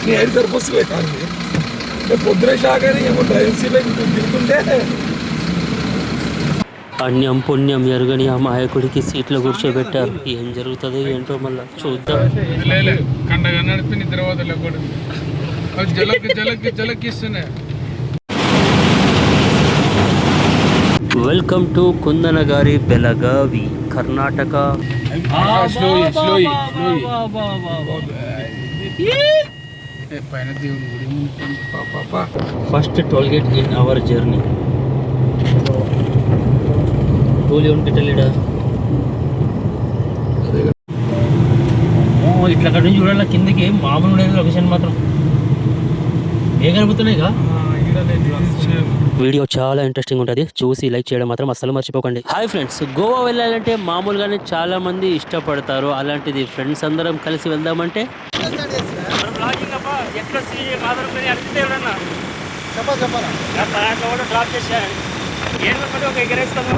నీ ఐదు సరిపోతుంది కానీ పొద్దున షాగానే ఏమో డ్రైవింగ్ సీట్లో దిగుతుంటే అన్యం పుణ్యం ఎరుగని ఆ మాయకుడికి సీట్లో కూర్చోబెట్టారు. ఏం జరుగుతుందో ఏంటో మళ్ళా చూద్దాం. కండగా నడిపి నిద్రపోతలే జలకిస్తున్నాయి. Welcome to Kundanagari Belagavi, Karnataka. First toll gate in our journey. Toll ఏమని పెట్టలేడా? ఇట్లా అక్కడ నుంచి చూడాలి కిందకి. మామూలు ఉండేది లొకేషన్ మాత్రం ఏ కనిపిస్తున్నాయిగా. వీడియో చాలా ఇంట్రెస్టింగ్ ఉంటుంది, చూసి లైక్ చేయడం మాత్రం అస్సలు మర్చిపోకండి. హాయ్ ఫ్రెండ్స్, గోవా వెళ్ళాలంటే మామూలుగానే చాలా మంది ఇష్టపడతారు. అలాంటిది ఫ్రెండ్స్ అందరం కలిసి వెళ్దామంటే డ్రాప్ చేసాను. ఒక ఎగరేస్తాను.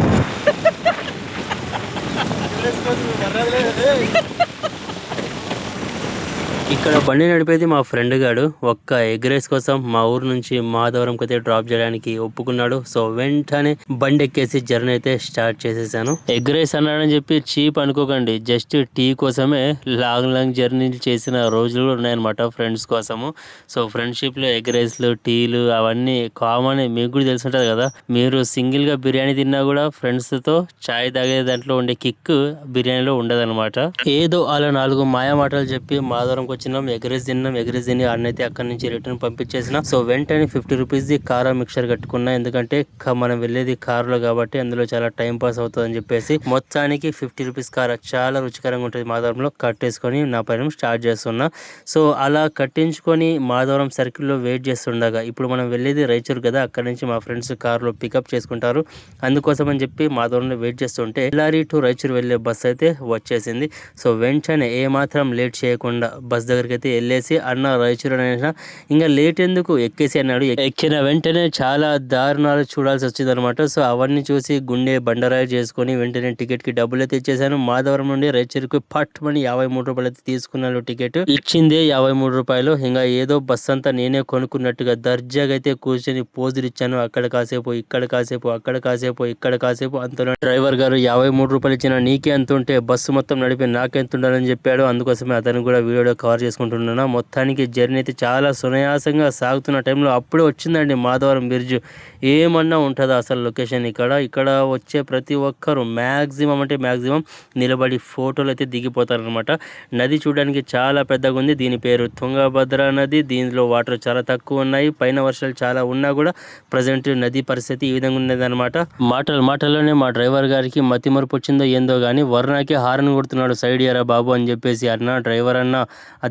ఇక్కడ బండి నడిపేది మా ఫ్రెండ్ గాడు. ఒక్క ఎగ్ రైస్ కోసం మా ఊరు నుంచి మాధవరంకి అయితే డ్రాప్ చేయడానికి ఒప్పుకున్నాడు. సో వెంటనే బండి ఎక్కేసి జర్నీ అయితే స్టార్ట్ చేసేసాను. ఎగ్ రైస్ అన్నాడని చెప్పి చీప్ అనుకోకండి, జస్ట్ టీ కోసమే లాంగ్ జర్నీలు చేసిన రోజులు ఉన్నాయన్నమాట ఫ్రెండ్స్ కోసము. సో ఫ్రెండ్షిప్ లో ఎగ్ రైస్లు, టీలు అవన్నీ కామన్. మీకు కూడా తెలిసి ఉంటుంది కదా. మీరు సింగిల్ గా బిర్యానీ తిన్నా కూడా ఫ్రెండ్స్ తో చాయ్ తాగే దాంట్లో ఉండే కిక్ బిర్యానీలో ఉండదన్నమాట. ఏదో అలా 4 మాయా మాటలు చెప్పి మాధవరంకి వచ్చినాం. ఎగరేసి తిని అన్నైతే అక్కడి నుంచి రిటర్న్ పంపించేసిన. సో వెంటనే 50 రూపీస్ ది కారా మిక్చర్ కట్టుకున్నా. ఎందుకంటే మనం వెళ్ళేది కారులో కాబట్టి అందులో చాలా టైం పాస్ అవుతుంది అని చెప్పేసి మొత్తానికి 50 రూపీస్ కారా చాలా రుచికరంగా ఉంటుంది మాధవరంలో కట్టేసుకొని నా పైన స్టార్ట్ చేస్తున్నా. సో అలా కట్టించుకొని మాధవరం సర్కిల్ లో వెయిట్ చేస్తుండగా, ఇప్పుడు మనం వెళ్ళేది రాయచూరు కదా, అక్కడ నుంచి మా ఫ్రెండ్స్ కారులో పికప్ చేసుకుంటారు. అందుకోసం అని చెప్పి మాధవరంలో వెయిట్ చేస్తుంటే బళ్ళారి టు రాయచూరు వెళ్ళే బస్ అయితే వచ్చేసింది. సో వెంటనే ఏ మాత్రం లేట్ చేయకుండా బస్ దగ్గరికి అయితే వెళ్ళేసి, అన్న రాయచూరు అనేసిన ఇంకా లేట్ ఎందుకు ఎక్కేసి అన్నాడు. ఎక్కిన వెంటనే చాలా దారుణాలు చూడాల్సి వచ్చింది అనమాట. సో అవన్నీ చూసి గుండె బండరాయి చేసుకొని వెంటనే టికెట్ కి డబ్బులు అయితే ఇచ్చేసాను. మాధవరం నుండి రాయచూరుకు పట్ మని 53 రూపాయలు అయితే తీసుకున్నాను. టికెట్ ఇచ్చిందే 53 రూపాయలు. ఇంకా ఏదో బస్ అంతా నేనే కొనుక్కున్నట్టుగా దర్జాగా అయితే కూర్చొని పోజులు ఇచ్చాను. అక్కడ కాసేపు, ఇక్కడ కాసేపు, అక్కడ కాసేపు, ఇక్కడ కాసేపు. అంతలో డ్రైవర్ గారు 53 రూపాయలు ఇచ్చిన నీకే ఎంత ఉంటే బస్సు మొత్తం నడిపి నాకెంత ఉండాలని చెప్పాడు. అందుకోసమే అతను కూడా వీడియో కవర్ చేసుకుంటున్నాను. మొత్తానికి జర్నీ అయితే చాలా సునాయాసంగా సాగుతున్న టైంలో అప్పుడే వచ్చిందండి మాధవరం బ్రిడ్జ్. ఏమన్నా ఉంటుందా అసలు లొకేషన్. ఇక్కడ వచ్చే ప్రతి ఒక్కరు మ్యాక్సిమం నిలబడి ఫోటోలు అయితే దిగిపోతారనమాట. నది చూడడానికి చాలా పెద్దగా ఉంది. దీని పేరు తుంగభద్ర నది. దీనిలో వాటర్ చాలా తక్కువ ఉన్నాయి. పైన వర్షాలు చాలా ఉన్నా కూడా ప్రజెంట్ నది పరిస్థితి ఈ విధంగా ఉన్నది అనమాట. మాటల్లోనే మా డ్రైవర్ గారికి మతిమరుపు వచ్చిందో ఏందో గానీ వర్ణకి హారన్ కొడుతున్నాడు, సైడ్ ఇయరా బాబు అని చెప్పేసి. అన్న డ్రైవర్ అన్న,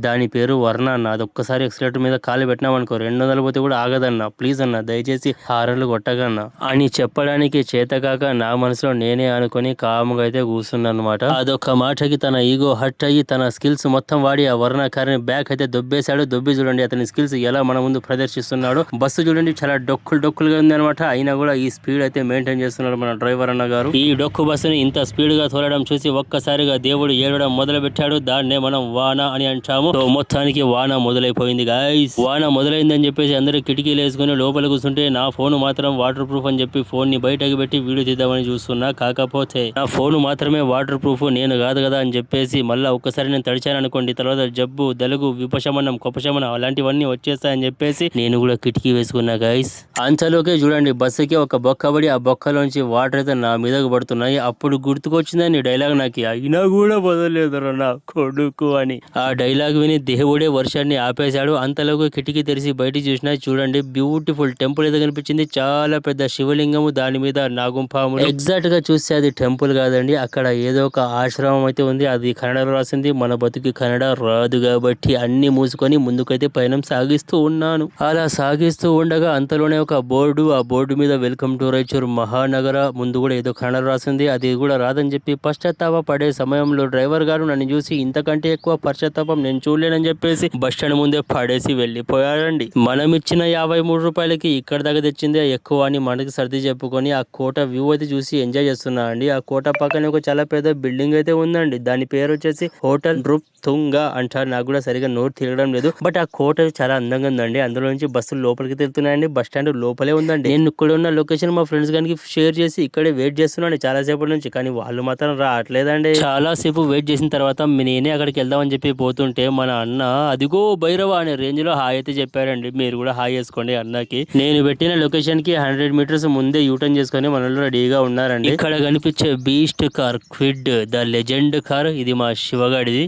దాని పేరు వర్ణ అన్న. అది ఒక్కసారి ఎక్సిలేటర్ మీద కాలు పెట్టినామనుకో 200 పోతే కూడా ఆగదన్న, ప్లీజ్ అన్న దయచేసి హారన్లు కొట్టగన్న అని చెప్పడానికి చేతకాక నా మనసులో నేనే అనుకుని కాముగా అయితే కూర్చున్నాను అనమాట. అదొక్క మాటకి తన ఈగో హట్ అయ్యి తన స్కిల్స్ మొత్తం వాడి ఆ వర్ణ కారిని బ్యాక్ అయితే దొబ్బేశాడు. దొబ్బి చూడండి అతని స్కిల్స్ ఎలా మన ముందు ప్రదర్శిస్తున్నాడు. బస్సు చూడండి చాలా డొక్కులుగా ఉంది అనమాట. అయినా కూడా ఈ స్పీడ్ అయితే మెయింటైన్ చేస్తున్నాడు మన డ్రైవర్ అన్న గారు. ఈ డొక్కు బస్సుని ఇంత స్పీడ్ గా తోలడం చూసి ఒక్కసారిగా దేవుడు ఏడవడం మొదలు పెట్టాడు. దాన్నే మనం వాన అని అంటాము. సో మొత్తానికి వాన మొదలైపోయింది గాయ్స్. వాన మొదలైందని చెప్పేసి అందరూ కిటికీలు వేసుకుని లోపల కూర్చుంటే నా ఫోన్ మాత్రం వాటర్ ప్రూఫ్ అని చెప్పి ఫోన్ ని బయటకు పెట్టి వీడియో తీద్దామని చూస్తున్నా. కాకపోతే నా ఫోన్ మాత్రమే వాటర్ ప్రూఫ్, నేను కాదు కదా అని చెప్పేసి మళ్ళీ ఒక్కసారి నేను తడిచాను అనుకోండి, తర్వాత జబ్బు, దలుగు, విపశమనం, కొపశమనం అలాంటివన్నీ వచ్చేస్తాయని చెప్పేసి నేను కూడా కిటికీ వేసుకున్నా గాయ్స్. అంతలోకే చూడండి బస్సుకి ఒక బొక్క పడి ఆ బొక్కలోంచి వాటర్ అయితే నా మీదకు పడుతున్నాయి. అప్పుడు గుర్తుకొచ్చిందని డైలాగ్ నాకు, అయినా కూడా వదలలేదు నా కొడుకు అని. ఆ డైలాగ్ విని దేవుడే వర్షాన్ని ఆపేశాడు. అంతలోకి కిటికీ తెరిచి బయటికి చూసినా చూడండి బ్యూటిఫుల్ టెంపుల్ అయితే కనిపించింది. చాలా పెద్ద శివలింగము, దాని మీద నాగుంపాములు. ఎగ్జాక్ట్ గా చూస్తే అది టెంపుల్ కాదండి, అక్కడ ఏదో ఒక ఆశ్రమం అయితే ఉంది. అది కన్నడలో రాసింది. మన బతుకి కన్నడ రాదు కాబట్టి అన్ని మూసుకొని ముందుకైతే పయనం సాగిస్తూ ఉన్నాను. అలా సాగిస్తూ ఉండగా అంతలోనే ఒక బోర్డు, ఆ బోర్డు మీద వెల్కమ్ టు రాయచూర్ మహానగర, ముందు కూడా ఏదో కన్నడ రాసింది. అది కూడా రాదని చెప్పి పశ్చాత్తాప పడే సమయంలో డ్రైవర్ గారు నన్ను చూసి ఇంతకంటే ఎక్కువ పశ్చాత్తాపం నేను చూడలేనని చెప్పేసి బస్ స్టాండ్ ముందే పడేసి వెళ్ళిపోయాడండి. మనం ఇచ్చిన 53 రూపాయలకి ఇక్కడ దాకా తెచ్చిందే ఎక్కువ అని మనకి సర్ది చెప్పుకొని ఆ కోట వ్యూ అయితే చూసి ఎంజాయ్ చేస్తున్నా అండి. ఆ కోట పక్కన ఒక చాలా పెద్ద బిల్డింగ్ అయితే ఉందండి. దాని పేరు వచ్చేసి హోటల్ రూప్ తుంగా అంటారు. నాకు కూడా సరిగా నోట్ తిరగడం లేదు. బట్ ఆ కోట చాలా అందంగా ఉందండి. అందులో నుంచి బస్సులు లోపలికి తిరుగుతున్నాయండి. బస్ స్టాండ్ లోపలే ఉందండి. నేను ఇక్కడ ఉన్న లొకేషన్ మా ఫ్రెండ్స్ గానికి షేర్ చేసి ఇక్కడే వెయిట్ చేస్తున్నాను చాలా సేపటి నుంచి. కానీ వాళ్ళు మాత్రం రావట్లేదండి. చాలా సేపు వెయిట్ చేసిన తర్వాత నేనే అక్కడికి వెళ్దామని చెప్పి పోతుంటే మన అన్న అదిగో భైరవ అనే రేంజ్ లో హాయ్ అయితే చెప్పారండి. మీరు కూడా హాయ్ చేసుకోండి అన్నకి. నేను పెట్టిన లొకేషన్ కి 100 మీటర్స్ ముందే యూటర్న్ చేసుకొని మనలో రెడీగా ఉన్నారండి. ఇక్కడ కనిపించే beast car Kwid the legend car ఇది మా శివగాడిది.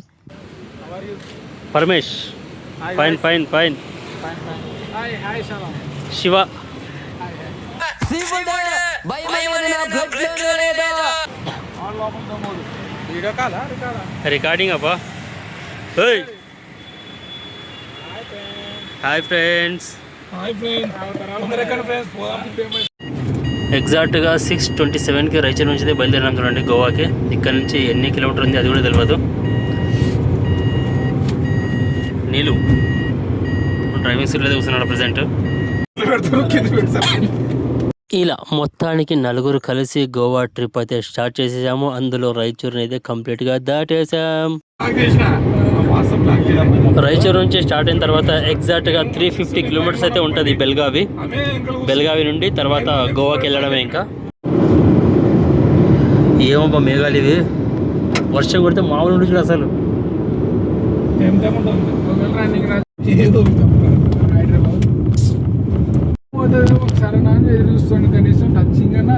Paramesh fine fine fine Shiva recording అబ్బా. Hi friends. ఎగ్జాక్ట్గా 6:27కి రైచూర్ నుంచి బయలుదేరినాం చూడండి గోవాకి. ఇక్కడ నుంచి ఎన్ని కిలోమీటర్ ఉంది అది కూడా తెలియదు. నీళ్ళు డ్రైవింగ్ సీట్లో కూర్చున్నాడు ప్రజెంట్. ఇలా మొత్తానికి నలుగురు కలిసి గోవా ట్రిప్ అయితే స్టార్ట్ చేసేసాము. అందులో రైచూర్ని అయితే కంప్లీట్ గా దాటేసాం. రైచూర్ నుంచి స్టార్ట్ అయిన తర్వాత ఎగ్జాక్ట్ గా 350 కిలోమీటర్స్ అయితే ఉంటుంది బెల్గావి నుండి. తర్వాత గోవాకి వెళ్ళడమే. ఇంకా ఏమో మేఘాలు ఇవి, వర్షం కొడితే మామూలు ఉంటుంది అసలు. చూస్తాను కనీసం టచింగ్ అన్నా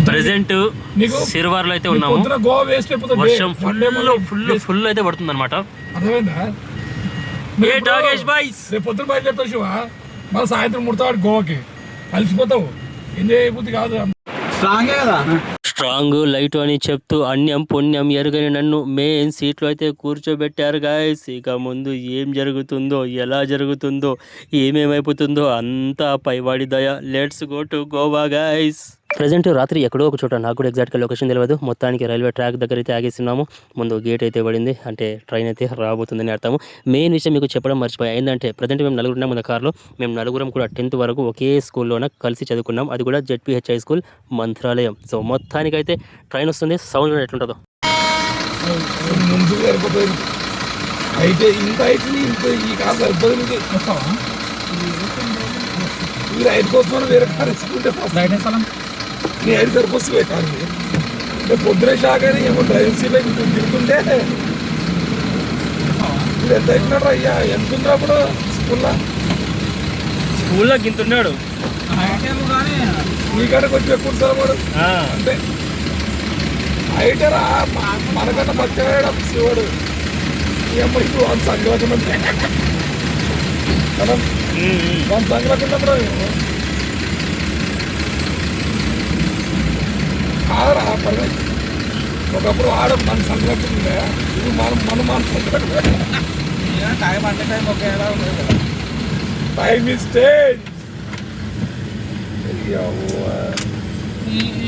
ప్రెసెంట్ సిర్వార్ లో అయితే ఉన్నాము. వర్షం ఫుల్ అయితే పడుతుంది అనమాట. పొద్దున బయలుదేరుతావు శివ, మళ్ళీ సాయంత్రం ముడతావాడు గోవాకి, కలిసిపోతావు. ఎంజాయ్ అయిపోతుంది కాదు. స్ట్రాంగ్ లైట్ అని చెప్తూ అన్యం పుణ్యం ఎరుగని నన్ను మెయిన్ సీట్లో అయితే కూర్చోబెట్టారు గాయస్. ఇక ముందు ఏం జరుగుతుందో, ఎలా జరుగుతుందో, ఏమేమైపోతుందో అంతా పైవాడి దయ. Let's go to Goa guys. Present రాత్రి ఎక్కడో ఒక చోట, నాకు కూడా ఎగ్జాక్ట్గా లొకేషన్ తెలియదు. మొత్తానికి రైల్వే ట్రాక్ దగ్గర అయితే ఆగేస్తున్నాము. ముందు గేట్ అయితే పడింది, అంటే ట్రైన్ అయితే రాబోతుందని అర్థము. మెయిన్ విషయం మీకు చెప్పడం మర్చిపోయా. ఏంటంటే ప్రజెంట్ మేము నలుగురు ఉన్నాం ముందు కార్లో. మేము నలుగురం కూడా 10th వరకు ఒకే స్కూల్లోనే కలిసి చదువుకున్నాం. అది కూడా ZPH high school Mantralayam. So మొత్తానికి అయితే ట్రైన్ వస్తుంది. సౌండ్ ఎట్లుంటుందో ముందు సరిపోతుంది. అయితే ఇంత అయితే ఇంత ఈ కాదు సరిపోతుంది. మీరు ఐదు కోసం వేరే కార్ ఇచ్చుకుంటే నీ ఐదు సరిపోతుంది కాదు. పొద్దున షాక్ అయినా ఏమో డ్రైవింగ్ సీట్లో తిరుగుతుంటే మీరు ఎంత అవుతున్నాడు అయ్యా? ఎంత ఉందా అప్పుడు స్కూల్లో గింతున్నాడు. మీ కాడకి వచ్చి ఎక్కువ సార్ వాడు అంటే అయిటరా మనకన్నా పచ్చగాడు శివుడు. ఏమో ఇప్పుడు వాడు సంగలకుండా కదా, వాడు సంగలకుండా కాదరా పర్లేదు. ఒకప్పుడు ఆడ మన సంగలకుండా ఇప్పుడు మన సంగలకుండా టైం అంటే టైం ఒక ఎలా ఉండదు కదా. Time is change.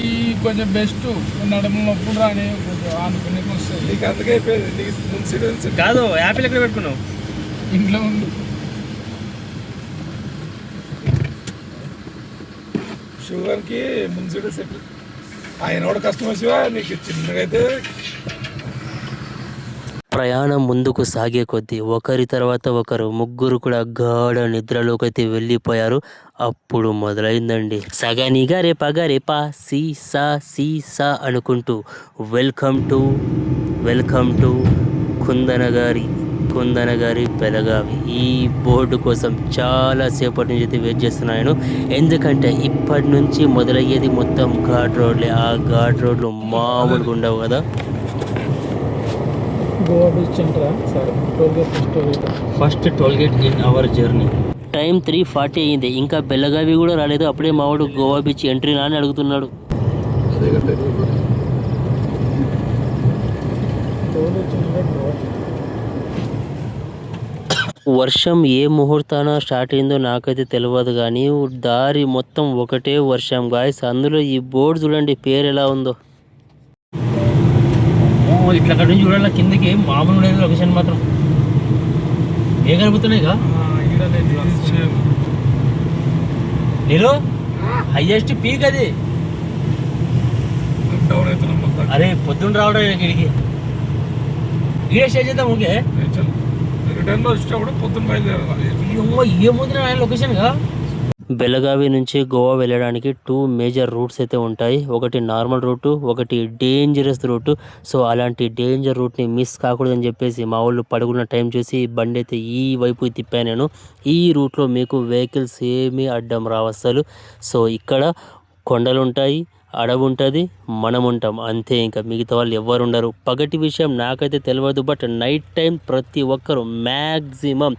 ఈ కొంచెం బెస్ట్ నడుము నొప్పులు రాని కొంచెం ఆనుకునేకి వస్తుంది. నీకు అందుకే అయిపోయింది. నీకు మున్సిడెన్స్ కాదు. యాపిల్ ఎక్కడ పెట్టుకున్నావు? ఇంట్లో ఉంది. షుగర్కి మున్సిడెన్స్ ఆయన కూడా కస్టమర్ శివ. నీకు చిన్నగా అయితే ప్రయాణం ముందుకు సాగే కొద్దీ ఒకరి తర్వాత ఒకరు ముగ్గురు కూడా గాఢ నిద్రలోకి అయితే వెళ్ళిపోయారు. అప్పుడు మొదలైందండి సగనిగా రేపా సీసా సీసా అనుకుంటూ వెల్కమ్ టు కుందనగారి బెళగావి. ఈ బోర్డు కోసం చాలా సేపటి నుంచి అయితే వెయిట్ చేస్తున్నాను. ఎందుకంటే ఇప్పటి నుంచి మొదలయ్యేది మొత్తం ఘాట్ రోడ్లే. ఆ ఘాట్ రోడ్లు మామూలుగా ఉండవు కదా. Goa beach first tollgate in our journey. Time 3:40 అయింది. ఇంకా బెళగావి కూడా రాలేదు. అప్పుడే మావాడు గోవా బీచ్ ఎంట్రీ అని అడుగుతున్నాడు. వర్షం ఏ ముహూర్తాన స్టార్ట్ అయిందో నాకైతే తెలియదు, కానీ దారి మొత్తం ఒకటే వర్షం గాయస్. అందులో ఈ బోర్డు చూడండి పేరు ఎలా ఉందో. ఇట్లా అక్కడ నుంచి చూడాలి కిందకి మామూలు లేదు లొకేషన్ మాత్రం ఏ కలుపుతున్నాయి నేను హైయెస్ట్ పీక్ అది. అరే పొద్దున్న రావడం ఇక్కడికి ఈడే స్టే చేద్దాం. ఓకే రిటర్న్లో వచ్చినప్పుడు పొద్దున్న బయలుదేరాలి. ఏముంది ఆయన లొకేషన్గా. బెళగావి నుంచి గోవా వెళ్ళడానికి 2 మేజర్ రూట్స్ అయితే ఉంటాయి. ఒకటి నార్మల్ రూటు, ఒకటి డేంజరస్ రూటు. సో అలాంటి డేంజర్ రూట్ని మిస్ కాకూడదని చెప్పేసి మా వాళ్ళు పడుకున్న టైం చూసి బండి అయితే ఈ వైపు తిప్పాను నేను. ఈ రూట్లో మీకు వెహికల్స్ ఏమీ అడ్డం రావసలు. సో ఇక్కడ కొండలు ఉంటాయి, అడవి ఉంటుంది, మనం ఉంటాం అంతే. ఇంకా మిగతా వాళ్ళు ఎవ్వరు ఉండరు. పగటి విషయం నాకైతే తెలియదు, బట్ నైట్ టైం ప్రతి ఒక్కరు మ్యాక్సిమం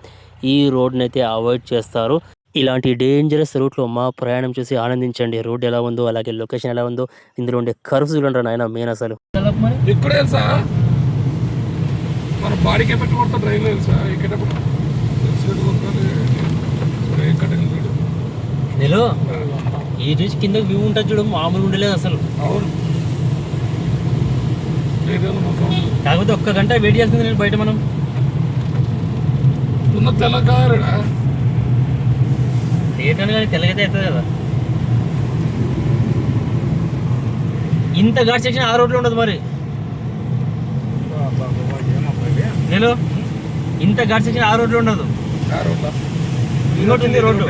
ఈ రోడ్ని అయితే అవాయిడ్ చేస్తారు. ఇలాంటి డేంజరస్ రూట్లో మా ప్రయాణం చూసి ఆనందించండి. రోడ్ ఎలా ఉందో, అలాగే లొకేషన్ ఎలా ఉందో, ఇందులో ఉండే కర్వ్స్ చూడండి నాయన మెయిన్ అసలు. ఇక్కడ తెలుసా మన బాడీకి ఎఫెక్ట్ పడుతుంది ట్రైన్లో తెలుసా. ఎక్కేటప్పుడు నేను ఈ నుంచి కింద వ్యూ ఉంటుంది చూడు, మామూలు ఉండలేదు అసలు. అవును కాకపోతే ఒక్క గంట వెయిట్ చేస్తుంది నేను బయట. మనం ఉన్న తెల్లగారుడా లేట్ అని కానీ తెల్లగైతే అవుతుంది కదా. ఇంత ఘాట్ సెక్షన్ ఆ రోడ్లో ఉండదు మరి. నేను ఇంత ఘాట్ సెక్షన్ ఆ రోడ్లో ఉండదు. ఇంకోటి ఉంది రోడ్డు,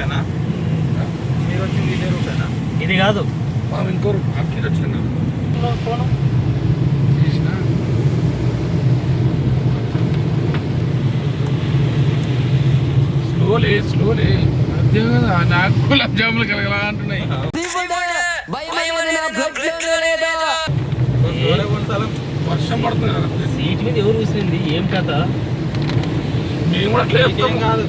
ఇది కాదు. ఇంకో వచ్చింది స్లోలీ స్లోలీ. అదే కదా నాకు గులాబ్ జాములు కలగలా అంటున్నాయి. వర్షం పడుతుంది కదా. సీట్ మీద ఎవరు కూర్చుంది ఏం కథ. మేము కూడా అట్లా చెప్తాం కాదు.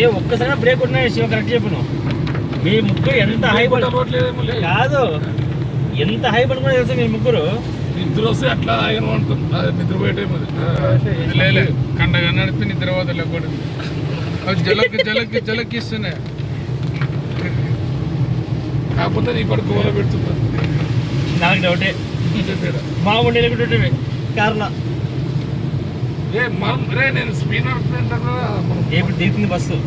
ఏ ఒక్కసారి బ్రేక్ ఉన్నాయి శివ, కరెక్ట్ చెప్పను. మీ ముగ్గురు ఎంత హై కాదు, ఎంత హై పడుకున్నా తెలుసా మీ ముగ్గురు. నిద్ర వస్తే అట్లా ఆయన ఉంటుంది. నిద్రపోయే టైం అది కండగా నడిపి నిద్రపోతలే కూడా జలకి జలకి జలకిస్తున్నాయి. కాకపోతే నీ పడుకు వల్ల పెడుతుంటా. నాకు డౌటే మా ఉండే కార్లా. రే నేను స్పీడ్ ఇప్పుడు దిగుతుంది బస్సు.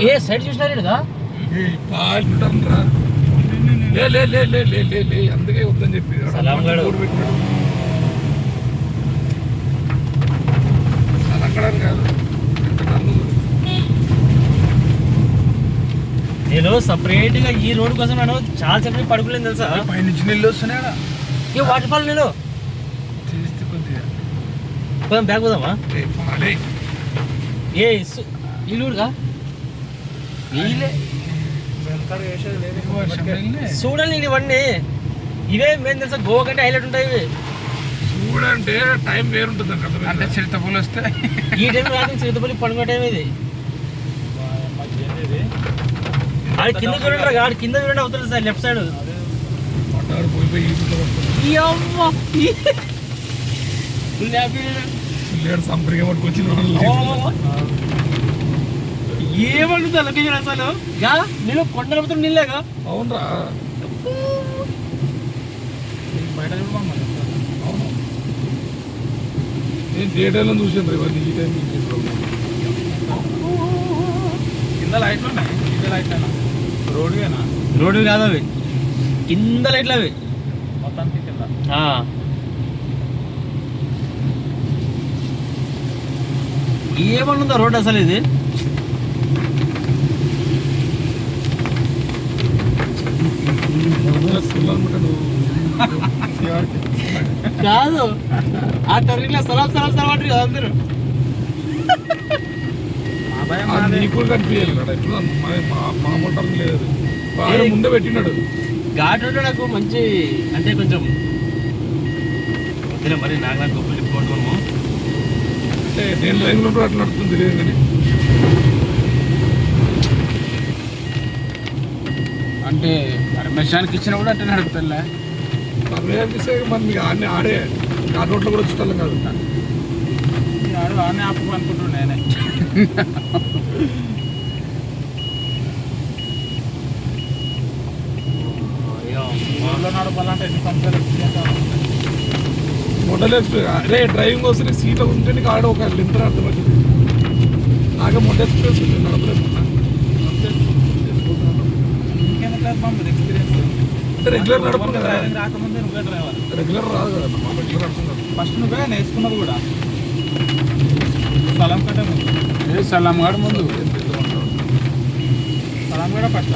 ఏ సైడ్ చూసినారా అందుకే వద్దని చెప్పి అక్కడ కాదు. నేను సపరేట్ గా ఈ రోడ్ కోసం నేను చాలా సేపు పడుకోలేదు తెలుసా. పైనుంచి నీళ్ళు వస్తున్నాయా. ఏ వాటర్ ఫాల్ నేను పోదాం, బ్యాగ్ పోదామా. ఏ ఇల్లుగా చూడండి ఇవన్నీ. ఇవే మేము తెలుసా గోవా కంటే హైలైట్ ఉంటాయి ఇవి. చూడంటే టైం వేరుంటుంది అంటే చిరుతపూలు వస్తే ఈ టైం రాత్రి చిరుతపల్లి పండుగ టైం ఇది. ఆడి కింద చూడండి, ఆడి కింద చూడండి అవుతుంది సార్ లెఫ్ట్ సైడ్. ఏమంటుందా లొకేషన్ అసలు. నీళ్ళు కొండల మొత్తం నీళ్ళేగా. అవునరా బయట అవును. నేను థియేటర్లో చూసాను ఇవన్నీ ఈ టైం కింద లైట్లు ఉన్నాయి. కింద లైట్లేనా రోడ్వేనా? రోడ్డు కాదు అవి, కింద లైట్లు అవి మొత్తానికి కింద. ఏమనుందా రోడ్ అసలు ఇది. కాదు ఆ టర్నింగ్ లో సలాం సలాం సలాం అంటారు కదా అందరూ. నీకు కనిపించాలి కదా ఎట్లా మామూలు టర్న్ లేదు. ముందే పెట్టినాడు ఘాట్ ఉంటే నాకు మంచి అంటే కొంచెం వద్దులే మరి నాకు నాకు గొప్పలు తిప్పుకోవడము. అంటే నేను లైన్లో అట్లా నడుతుంది లేదు కానీ అంటే పర్మిషన్కి ఇచ్చిన కూడా అంటే నడుపుతా. పర్మిషన్ ఇస్తే మరి మీకు ఆడనే ఆడే ఆ రోడ్లో కూడా చుట్టాలి కాదు. ఆడు ఆడనే ఆపు అనుకుంటున్నాను నేనే. ఊళ్ళో నడపాలంటే ఎన్ని సంవత్సరాలు ఎక్స్పీరియన్స్ అవ్వాలి. మోడల్ ఎక్స్ప్రెస్ అరే డ్రైవింగ్ వస్తే సీట్లో ఉంటే నీకు ఆడ ఒక లింటర్ అర్థమవుతుంది. నాకే మోడల్ ఎక్స్ప్రెస్ నడపలేదు ఎక్స్పీరియన్స్ అంటే రెగ్యులర్ నడపను కదా. డ్రైవింగ్ రాకముందే నువ్వే డ్రైవర్. రెగ్యులర్ రాదు కదా మా రెగ్యులర్ నడుపుతున్నారు. ఫస్ట్ నువ్వే నేర్చుకున్నది కూడా స్థలం కంటే ముందు. స్థలం కాడ ముందు స్థలం కూడా పట్ల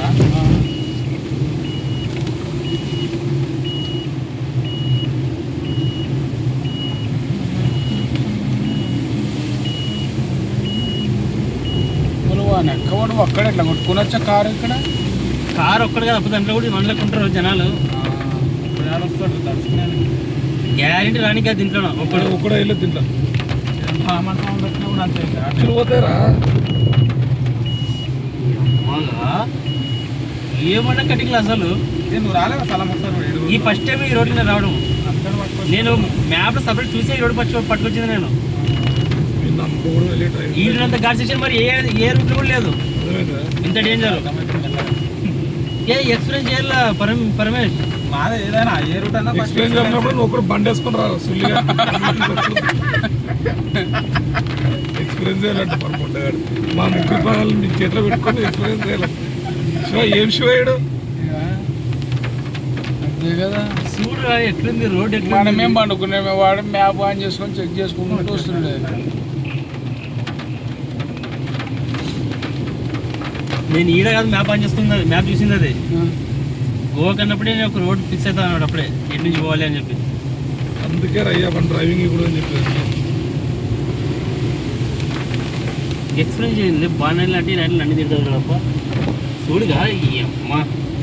ఎక్కడు అక్కడ ఎట్లా కొట్టుకునొచ్చా కారు ఇక్కడ. కారు ఒక్కడు కదా అప్పుడు దాంట్లో కూడా మనలోకి ఉంటారు జనాలు. జనాలు వస్తాడు తడుచుకునేది. గ్యారెంటీ రానికి అది దీంట్లో ఒక్కడే వెళ్ళి తింటా మన సౌండ్ వచ్చినా కూడా అంతే. అట్లు పోతారా ఏమన్నా కటింగ్లు అసలు. నువ్వు రాలేవా స్థలం వస్తారు ఈ ఫస్ట్ టైం ఈ రోడ్డు మీద రావడం. అందరూ పట్టుకొని నేను మ్యాప్లో సపరేట్ చూసి ఈ రోడ్డు పట్టుకొచ్చింది నేను. నమ్మకం కూడా వెళ్ళి డ్రైవింగ్ ఈడినంత గాడి సెక్షన్ మరి ఏ రూట్లో కూడా లేదు. అర్థమైందా? ఇంత డేంజర్ ఏ ఎక్స్పీరియన్స్ చేయాలా పరమేష్. మాదే ఏదైనా ఏ రూట్ అన్నా ఎక్స్ప్లెయిన్ చేసినప్పుడు నువ్వు ఒకరు బండి వేసుకొని రాదు సుల్లిగా ఎక్స్పీరియన్స్ చేయాలంటే పరమంట మా ముగ్గురు పదాలు నీ చేతిలో పెట్టుకొని ఎక్స్పీరియన్స్ చేయాలి. శివ ఏం శివ అయ్యాడు అంతే కదా. చూడు ఎట్లుంది రోడ్ ఎట్లా. మనమేం పండుకున్నామే వాడు మ్యాప్ ఆన్ చేసుకొని చెక్ చేసుకుంటూ వస్తున్నాడు. నేను ఈడ కాదు మ్యాప్ ఆన్ చేస్తుంది. మ్యాప్ చూసింది అది గోవా కన్నప్పుడే నేను ఒక రోడ్ ఫిక్స్ అవుతాను అన్నాడు అప్పుడే ఎటు నుంచి పోవాలి అని చెప్పి. అందుకే రయ్యా మన డ్రైవింగ్ కూడా అని చెప్పేసి ఎక్స్పీరియన్స్ చేయండి. బాగా లాంటి నైట్లు అన్ని తింటారు తప్ప చూడుగా ఈ అమ్మ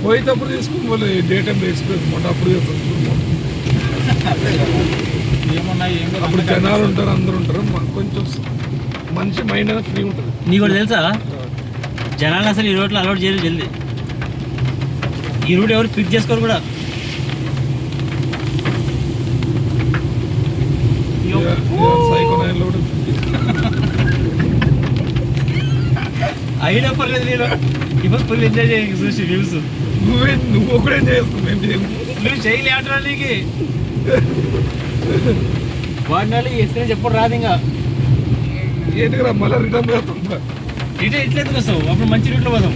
పోయేటప్పుడు తీసుకుని వాళ్ళు డే టైం ఎక్స్ప్రెస్ మాట అప్పుడు ఏమన్నా ఏం అప్పుడు జనాలు ఉంటారు అందరు ఉంటారు కొంచెం మనిషి మైండ్ అనేది ఫ్రీ ఉంటుంది. నీకు కూడా తెలుసా జనాలు అసలు ఈ రోడ్లో అలౌట్ చేయలేదు జల్దీ. ఈ రూట్ ఎవరు పిక్ చేసుకోరు కూడా. సైకో నైన్లో కూడా అయినా పర్లేదు నేను ఇప్పుడు ఫుల్ ఎంజాయ్ చేయాలి చూసి వ్యూస్. నువ్వు ఒకటే చేస్తావు మేము చేయము. నువ్వు చేయలే ఆటరా నీకు వాడినాలు ఎక్స్పీరియన్స్ ఎప్పుడు రాదు. ఇంకా ఏంటి రా మళ్ళీ రిటర్న్ పోతుంటా ఇటే ఇట్లేదు వస్తావు అప్పుడు మంచి రూట్లో పోదాం.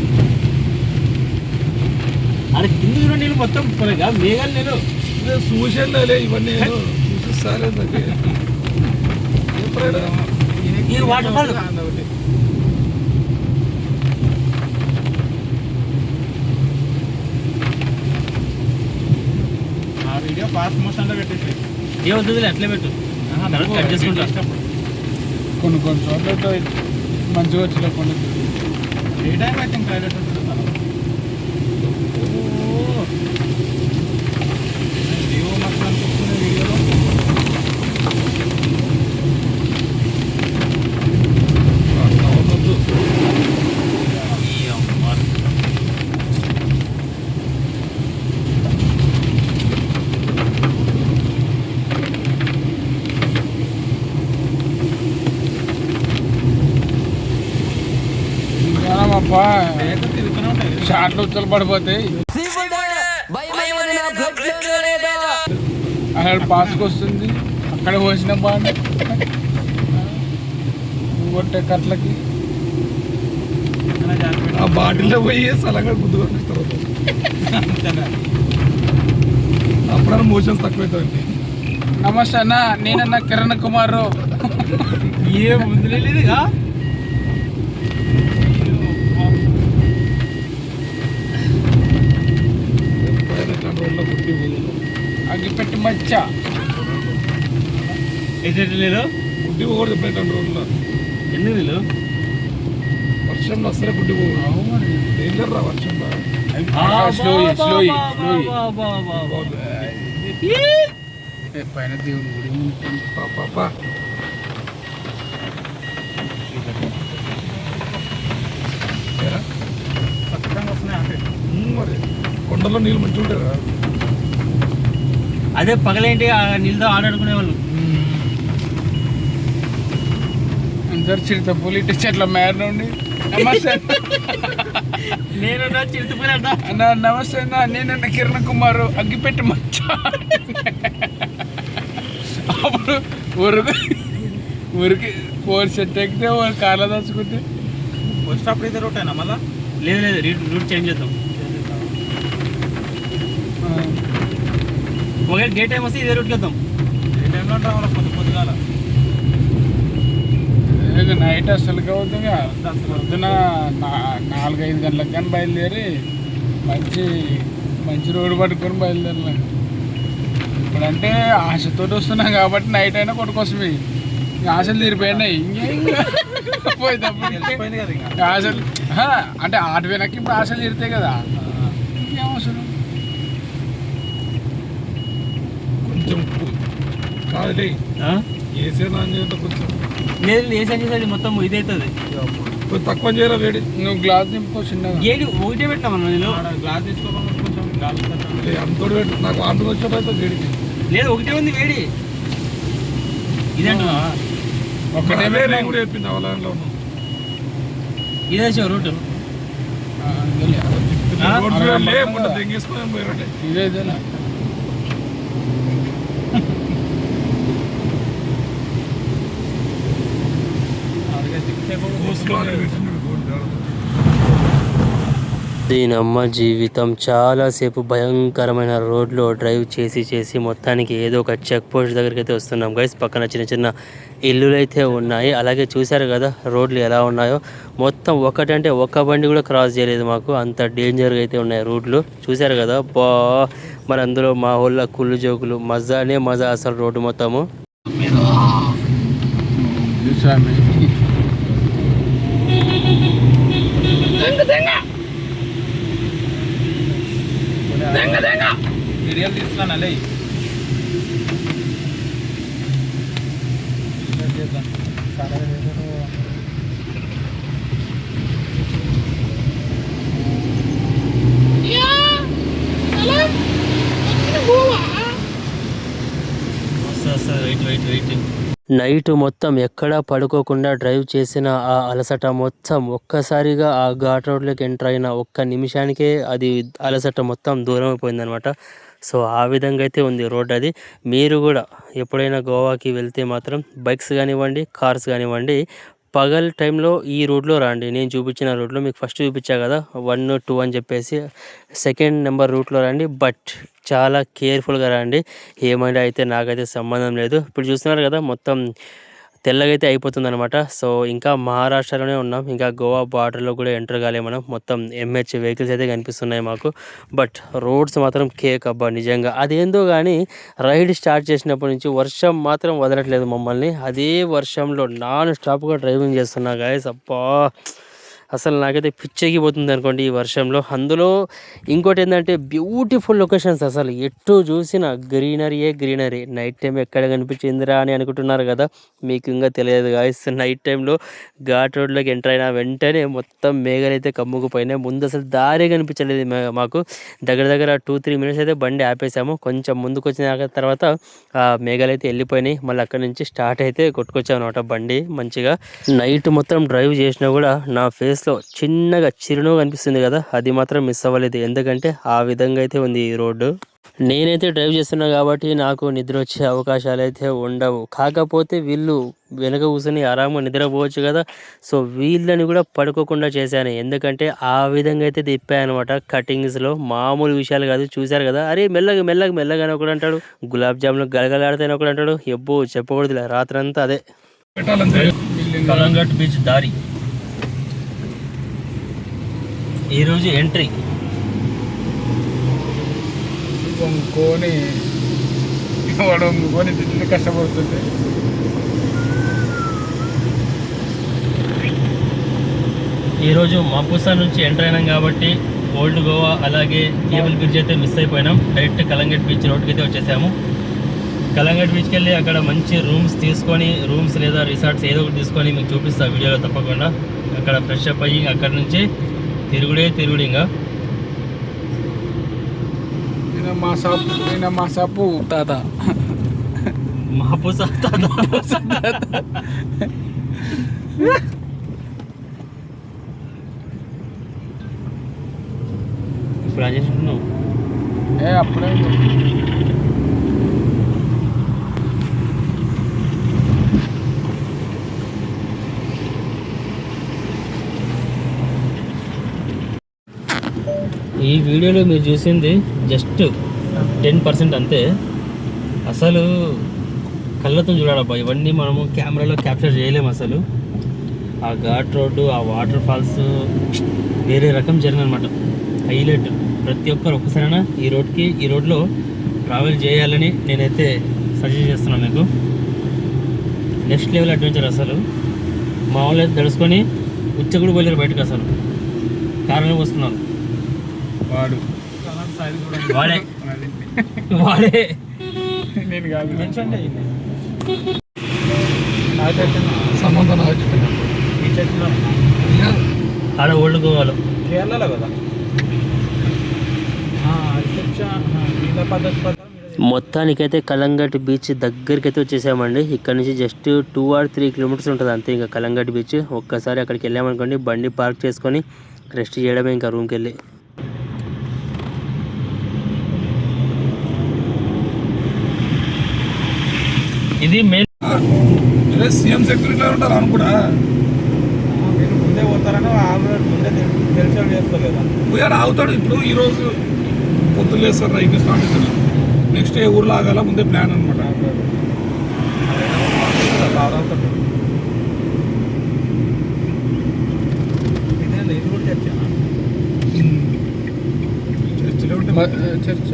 అరే కింది చూడండి నీళ్ళు మొత్తం పొలగా మేఘాలు నేను చూసేలే ఇవన్నీ చూపిస్తాలే ఈ వాటర్ ఫాల్. ఆ వీడియో ఫాస్ట్ మోషన్లో పెట్టేసి ఏ వద్దులే అట్లే పెట్టు కట్ చేసుకుంటా. కొన్ని చోట్ల మంచిగా వచ్చిన కొన్ని ఏ టైం అయితే ఇంకా హైలైట్ ఉంటుంది. వీడియో మాకు అనిపిస్తుంది వీడియోలో షార్ట్లు ఉచ్చలు పడిపోతాయి. అక్కడ పాస్కి వస్తుంది అక్కడ పోసిన బాగా కొట్టే కట్లకి ఆ బాటిల్లో పోయి సలంగా గుద్దు పంపిస్తారు. అప్పుడన్నా మోషన్స్ తక్కువైతుంది. నమస్తే అన్న, నేనన్నా కిరణ్ కుమార్. ఏ ముందు లేదుగా అగ్గిపెట్టి మచ్చ లేదు గుడ్డి పోకూడదు ఎప్పుడైతే రోజుల్లో ఎందుకు నీళ్ళు వర్షంలో వస్తే గుడ్డి పోకూడదు. డేంజర్ రా వర్షంలో. పైన దేవుని గుడి పాపా మరి కొండలో నీళ్ళు మంచిగా ఉంటాయి కదా. అదే పగలేంటి ఆ నీళ్ళతో ఆడాడుకునే వాళ్ళు. అందరు చిరుత పోలీట్ చెట్ల మేర నుండి నమస్తే నేను చిరుతుపోయినట్ట. అన్న నమస్తే అన్న, నేనన్న కిరణ్ కుమార్ అగ్గిపెట్టి మచ్చ. అప్పుడు ఊరికి 4 సెట్ ఎక్కితే ఒక కార్లో దాచుకుంటే ఫస్ట్ అప్పుడు ఇదే రూట్ అయినా మళ్ళా లేదు రూట్ చేంజ్ చేద్దాం. ఒకవేళ డే టైం వస్తే ఇదే రూట్కి వెళ్దాం. ఏ టైంలో రావాలి పొద్దుగాల నైట్ అసలుగా అవుతుంది. పొద్దున 4-5 గంటలకు కానీ బయలుదేరి మంచి రోడ్డు పట్టుకొని బయలుదేరలేం. ఇప్పుడంటే ఆశతో వస్తున్నాం కాబట్టి నైట్ అయినా కొట్టుకొస్తుంది. ఆశలు తీరిపోయినాయి. తెలిసిపోయింది కదా ఇంకా. ఆశలు అంటే ఆటు వెనక్కి ఇప్పుడు ఆశలు తీరుతాయి కదా, ఇంకేం అవసరం. కొంచెం కాదులే ఏసేనా అని చెప్పి కొంచెం లేదు ఏ సంచేది మొత్తం ఇదవుతుంది. కొంచెం తక్కువ చేయాలి వేడి. నువ్వు గ్లాస్ నింపుకో చిన్నగా. ఏంటి ఒకటే పెట్టామన్నా నేను గ్లాస్ తీసుకోవాలి కొంచెం అంతోడు పెట్టు. నాకు ఆంధ్ర వచ్చేటైతే వేడికి లేదు ఒకటే ఉంది వేడి. ఇదేంటా ఒక్కటే నేను కూడా చెప్పింది అవలాంలో ఉన్నాను. ఇదే రూట్ లేకుండా తెంగేసుకొని పోయారంటే ఇదేనా దీనమ్మ జీవితం చాలాసేపు భయంకరమైన రోడ్లో డ్రైవ్ చేసి మొత్తానికి ఏదో ఒక చెక్ పోస్ట్ దగ్గరికి అయితే వస్తున్నాం గైస్. పక్కన చిన్న ఇల్లులు అయితే ఉన్నాయి. అలాగే చూశారు కదా రోడ్లు ఎలా ఉన్నాయో. మొత్తం ఒకటంటే ఒక్క బండి కూడా క్రాస్ చేయలేదు మాకు, అంత డేంజర్గా అయితే ఉన్నాయి రోడ్లు. చూశారు కదా బా. మరి అందులో మా ఊళ్ళో కుళ్ళు జోకులు మజానే మజా అసలు రోడ్డు మొత్తము. వీడియోలు తీస్తున్నాను అలే. నైట్ మొత్తం ఎక్కడా పడుకోకుండా డ్రైవ్ చేసిన ఆ అలసట మొత్తం ఒక్కసారిగా ఆ ఘాట్ రోడ్లోకి ఎంటర్ అయిన ఒక్క నిమిషానికే అది అలసట మొత్తం దూరం అయిపోయిందనమాట. సో ఆ విధంగా అయితే ఉంది రోడ్ అది. మీరు కూడా ఎప్పుడైనా గోవాకి వెళ్తే మాత్రం బైక్స్ కానివ్వండి, కార్స్ కానివ్వండి, పగల్ టైంలో ఈ రోడ్లో రండి. నేను చూపించిన రోడ్లో మీకు ఫస్ట్ చూపించా కదా 1, 2 అని చెప్పేసి, సెకండ్ నెంబర్ రూట్లో రండి. బట్ చాలా కేర్ఫుల్గా రండి. ఏమైనా అయితే నాకైతే సంబంధం లేదు. ఇప్పుడు చూస్తున్నారు కదా మొత్తం తెల్లగా అయితే అయిపోతుంది అనమాట. సో ఇంకా మహారాష్ట్రలోనే ఉన్నాం, ఇంకా గోవా బార్డర్లో కూడా ఎంటర్ కాలే మనం. మొత్తం MH వెహికల్స్ అయితే కనిపిస్తున్నాయి మాకు. బట్ రోడ్స్ మాత్రం కేక్ అబ్బా నిజంగా. అదేందో కానీ రైడ్ స్టార్ట్ చేసినప్పటి నుంచి వర్షం మాత్రం వదలట్లేదు మమ్మల్ని. అదే వర్షంలో నాన్ స్టాప్గా డ్రైవింగ్ చేస్తున్నా గాయస్. అబ్బా అసలు నాకైతే పిచ్చెక్కిపోతుంది అనుకోండి ఈ వర్షంలో. అందులో ఇంకోటి ఏంటంటే బ్యూటిఫుల్ లొకేషన్స్, అసలు ఎటు చూసిన గ్రీనరీ. నైట్ టైం ఎక్కడ కనిపించిందిరా అని అనుకుంటున్నారు కదా, మీకు ఇంకా తెలియదు గాయస్. నైట్ టైంలో ఘాట్ రోడ్లోకి ఎంటర్ అయిన వెంటనే మొత్తం మేఘాలు అయితే కమ్ముకుపోయినాయి. ముందు అసలు దారే కనిపించలేదు మాకు. దగ్గర 2-3 మినిట్స్ అయితే బండి ఆపేసాము. కొంచెం ముందుకు వచ్చిన తర్వాత ఆ మేఘాలు అయితే వెళ్ళిపోయినాయి. మళ్ళీ అక్కడ నుంచి స్టార్ట్ అయితే కొట్టుకొచ్చాము అనమాట బండి మంచిగా. నైట్ మొత్తం డ్రైవ్ చేసినా కూడా నా ఫేస్లో చిన్నగా చిరునవ్వు కనిపిస్తుంది కదా, అది మాత్రం మిస్ అవ్వలేదు. ఎందుకంటే ఆ విధంగా అయితే ఉంది ఈ రోడ్డు. నేనైతే డ్రైవ్ చేస్తున్నా కాబట్టి నాకు నిద్ర వచ్చే అవకాశాలు అయితే ఉండవు. కాకపోతే వీళ్ళు వెనక కూర్చొని ఆరాంగా నిద్రపోవచ్చు కదా, సో వీళ్ళని కూడా పడుకోకుండా చేశాను. ఎందుకంటే ఆ విధంగా అయితే తిప్పాయనమాట కటింగ్స్లో. మామూలు విషయాలు కాదు. చూశారు కదా, అరే మెల్లగా అని ఒకడు అంటాడు, గులాబ్ జాములు గలగలాడితే ఒకడు అంటాడు. ఎబ్బో చెప్పకూడదులే, రాత్రంతా అదే. కలంగట్ బీచ్ దారి ఈరోజు ఎంట్రీ. వంకొని తిండి కష్టపడుతుంది. ఈరోజు మాపుసా నుంచి ఎంటర్ అయినాం కాబట్టి ఓల్డ్ గోవా అలాగే కేబుల్ బ్రిడ్జ్ అయితే మిస్ అయిపోయినాం. డైరెక్ట్ కలంగట్ బీచ్ రోడ్కి అయితే వచ్చేసాము. కలంగట్ బీచ్కి వెళ్ళి అక్కడ మంచి రూమ్స్ లేదా రిసార్ట్స్ ఏదో ఒకటి తీసుకొని మీకు చూపిస్తాను వీడియోలో తప్పకుండా. అక్కడ ఫ్రెష్ అప్ అయ్యి అక్కడ నుంచి తిరుగుడు ఇంకా. మా షాపు తాత మాపుసా తాత. ప్లాన్ చేస్తున్నావు? అప్పుడే ఈ వీడియోలో మీరు చూసింది జస్ట్ 10% అంతే. అసలు కళ్ళతో చూడాలబ్బా, ఇవన్నీ మనము కెమెరాలో క్యాప్చర్ చేయలేము. అసలు ఆ ఘాట్ రోడ్డు, ఆ వాటర్ ఫాల్స్ వేరే రకం జర్నీ అనమాట. హైలైట్. ప్రతి ఒక్కరు ఒక్కసారైనా ఈ రోడ్లో ట్రావెల్ చేయాలని నేనైతే సజెస్ట్ చేస్తున్నాను మీకు. Next level adventure. అసలు మా వాళ్ళు అయితే దడుచుకొని ఉచ్చగుడు పోలేరు బయటకు. అసలు కారణం వస్తున్నాను. వాడే నేను కాదు. సంబంధం ఆడ ఓల్డ్ గోవాలో కేరళలో కదా మొత్తానికైతే కలంగట్ బీచ్ దగ్గరికి అయితే వచ్చేసామండి. ఇక్కడ నుంచి జస్ట్ 2 or 3 కిలోమీటర్స్ ఉంటుంది అంతే ఇంకా కలంగట్ బీచ్. ఒక్కసారి అక్కడికి వెళ్ళామనుకోండి, బండి పార్క్ చేసుకొని రెస్ట్ చేయడమే ఇంకా రూమ్కి వెళ్ళి. ఇది మెయిన్ సీఎం సెక్యూరిటీలో ఉంటారు అని కూడా మీరు ముందే పోతారని ఆల్రెడీ ముందే తెలిసి చేస్తారు కదా. పోయాడు ఆగుతాడు. ఇప్పుడు ఈరోజు పొద్దున్న లేస్తారు, రైతు స్టార్ట్ అవుతాడు. నెక్స్ట్ ఏ ఊర్లో ఆగాల ముందే ప్లాన్ అనమాట. చర్చిలో ఉంటే చర్చ్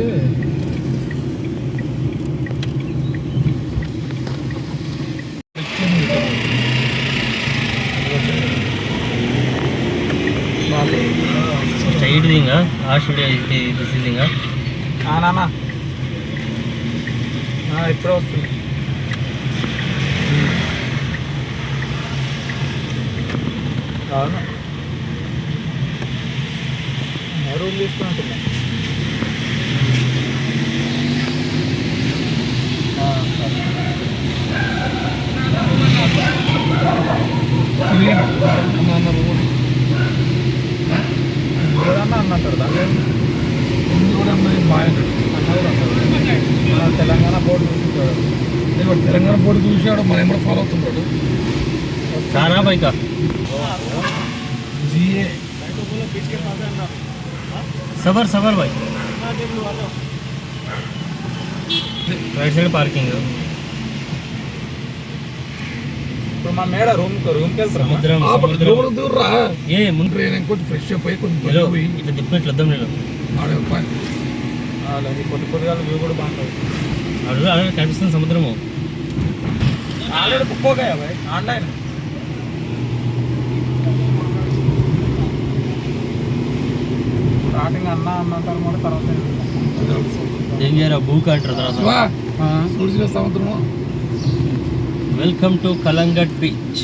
స్ట్రైట్ దింగా ఆ స్టూడియో దిస్ ఇస్ దింగా నానా ఇప్పుడే వస్తుంది. అవును, రూమ్ తీసుకున్నట్టున్నా. అన్నట్టు తెలంగాణ బోర్డు చూసుకుంటాడు. తెలంగాణ బోర్డు చూసాడు, మనం కూడా ఫాలో అవుతున్నాడు. సారా బైకా జిఏ సబర్ సబర్ బాయ్. Right side parking. ఇప్పుడు మా మేడ రూమ్కి వెళ్తాం. సముద్రం దూర్రా ఏ ముందు ట్రైన్ కొంచెం ఫ్రెష్ అప్ అయ్యి కొంచెం పోయి ఇట్లా తిప్పినట్లు వద్దాం. నేను కొద్ది కొద్దిగా వ్యూ కూడా బాగుంటుంది. అలాగే కనిపిస్తుంది సముద్రము. ఆల్రెడీ బుక్ हो गया भाई ऑनलाइन. స్టార్టింగ్ అన్నంటారు కూడా తర్వాత ఏం చేయాలి బుక్ అంటారు తర్వాత. సూర్యుల సముద్రము. Welcome to Calangute beach.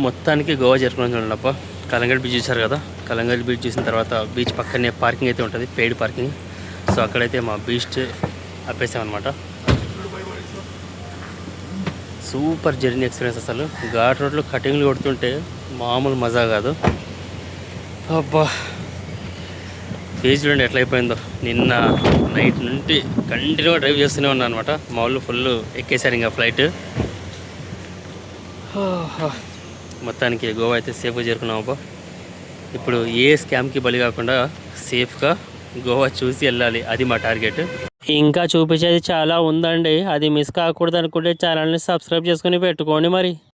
మొత్తానికి గోవా చేరుకున్నాం చూడండి. కలంగట్ బీచ్ చూసారు కదా. కలంగట్ బీచ్ చూసిన తర్వాత బీచ్ పక్కనే పార్కింగ్ అయితే ఉంటుంది, పెయిడ్ పార్కింగ్. సో అక్కడైతే మా బీచ్ ఆపేసామన్నమాట. Super journey experience. అసలు ఘాట్ రోడ్లో కటింగ్లు కొడుతుంటే మామూలు మజా కాదు. అబ్బా ఫేజ్ చూడండి ఎట్లా అయిపోయిందో. నిన్న నైట్ నుండి కంటిన్యూగా డ్రైవ్ చేస్తూనే ఉన్నాను అనమాట. మా వాళ్ళు ఫుల్ ఎక్కేసారు ఇంకా ఫ్లైట్. మొత్తానికి గోవా అయితే సేఫ్గా చేరుకున్నాం అబ్బా. ఇప్పుడు ఏ స్కామ్కి బలి కాకుండా సేఫ్గా గోవా చూసి వెళ్ళాలి, అది మా టార్గెట్. ఇంకా చూపించేది చాలా ఉందండి, అది మిస్ కాకూడదు అనుకుంటే ఛానల్ని సబ్స్క్రైబ్ చేసుకుని పెట్టుకోండి మరి.